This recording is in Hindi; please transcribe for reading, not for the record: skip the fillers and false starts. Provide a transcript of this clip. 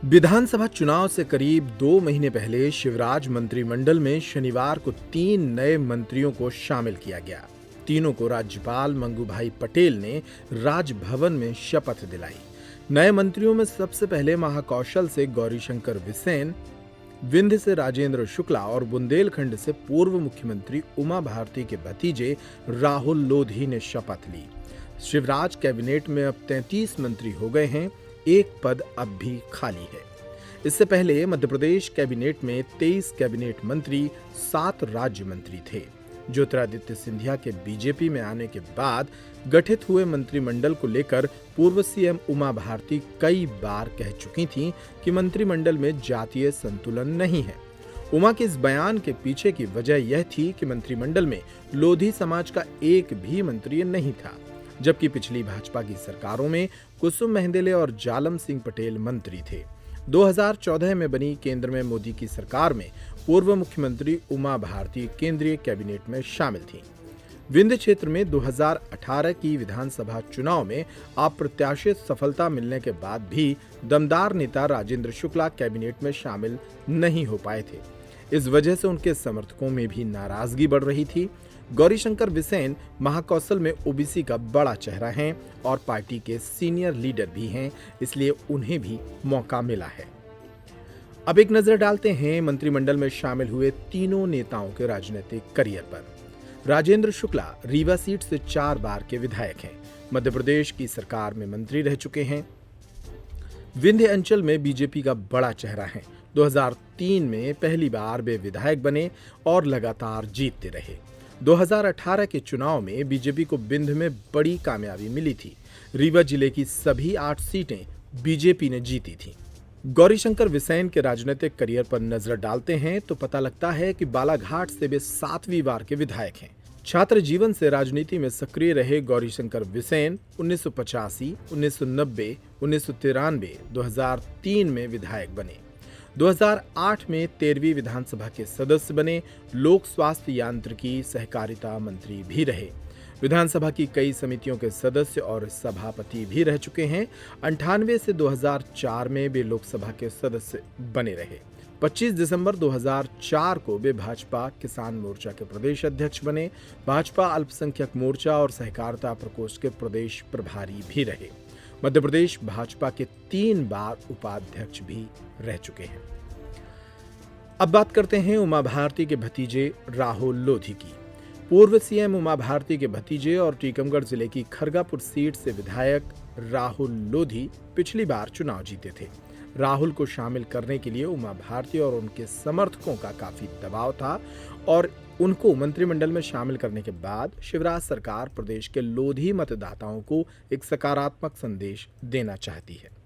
विधानसभा चुनाव से करीब 2 महीने पहले शिवराज मंत्रिमंडल में शनिवार को 3 नए मंत्रियों को शामिल किया गया। तीनों को राज्यपाल मंगूभाई पटेल ने राजभवन में शपथ दिलाई। नए मंत्रियों में सबसे पहले महाकौशल से गौरीशंकर बिसेन, विंध्य से राजेंद्र शुक्ला और बुंदेलखंड से पूर्व मुख्यमंत्री उमा भारती के भतीजे राहुल लोधी ने शपथ ली। शिवराज कैबिनेट में अब 33 मंत्री हो गए हैं, एक पद अब भी खाली है। इससे पहले मध्य प्रदेश कैबिनेट में 23 कैबिनेट मंत्री, 7 राज्य मंत्री थे। ज्योतिरादित्य सिंधिया के बीजेपी में आने के बाद गठित हुए मंत्रिमंडल को लेकर पूर्व सीएम उमा भारती कई बार कह चुकी थीं कि मंत्रिमंडल में जातीय संतुलन नहीं है। उमा के इस बयान के पीछे की वजह यह थी कि मंत्रिमंडल में लोधी समाज का एक भी मंत्री नहीं था, जबकि पिछली भाजपा की सरकारों में कुसुम मेहंदेले और जालम सिंह पटेल मंत्री थे। 2014 में बनी केंद्र में मोदी की सरकार में पूर्व मुख्यमंत्री उमा भारती केंद्रीय कैबिनेट में शामिल थीं। विंध्य क्षेत्र में 2018 की विधानसभा चुनाव में अप्रत्याशित सफलता मिलने के बाद भी दमदार नेता राजेंद्र शुक्ला कैबिनेट में शामिल नहीं हो पाए थे। इस वजह से उनके समर्थकों में भी नाराजगी बढ़ रही थी। गौरीशंकर बिसेन महाकौशल में ओबीसी का बड़ा चेहरा हैं और पार्टी के सीनियर लीडर भी हैं, इसलिए उन्हें भी मौका मिला है। अब एक नजर डालते हैं मंत्रिमंडल में शामिल हुए तीनों नेताओं के राजनीतिक करियर पर। राजेंद्र शुक्ला रीवा सीट से 4 बार के विधायक हैं। मध्य प्रदेश की सरकार में मंत्री रह चुके हैं। विंध्य अंचल में बीजेपी का बड़ा चेहरा है। 2003 में पहली बार वे विधायक बने और लगातार जीतते रहे। 2018 के चुनाव में बीजेपी को विंध्य में बड़ी कामयाबी मिली थी। रीवा जिले की सभी 8 सीटें बीजेपी ने जीती थीं। गौरीशंकर बिसेन के राजनीतिक करियर पर नजर डालते हैं तो पता लगता है कि बालाघाट से वे 7वीं बार के विधायक हैं। छात्र जीवन से राजनीति में सक्रिय रहे गौरीशंकर बिसेन 1985, 1990, 1993, 2003 में विधायक बने। 2008 में 13वीं विधानसभा के सदस्य बने। लोक स्वास्थ्य यांत्रिकी सहकारिता मंत्री भी रहे। विधानसभा की कई समितियों के सदस्य और सभापति भी रह चुके हैं। 98 से 2004 में वे लोकसभा के सदस्य बने रहे। 25 दिसंबर 2004 को वे भाजपा किसान मोर्चा के प्रदेश अध्यक्ष बने। भाजपा अल्पसंख्यक मोर्चा और सहकारिता प्रकोष्ठ के प्रदेश प्रभारी भी रहे। मध्य प्रदेश भाजपा के 3 बार उपाध्यक्ष भी रह चुके हैं। अब बात करते हैं उमा भारती के भतीजे राहुल लोधी की। पूर्व सीएम उमा भारती के भतीजे और टीकमगढ़ जिले की खरगापुर सीट से विधायक राहुल लोधी पिछली बार चुनाव जीते थे। राहुल को शामिल करने के लिए उमा भारती और उनके समर्थकों का काफी दबाव था और उनको मंत्रिमंडल में शामिल करने के बाद शिवराज सरकार प्रदेश के लोधी मतदाताओं को एक सकारात्मक संदेश देना चाहती है।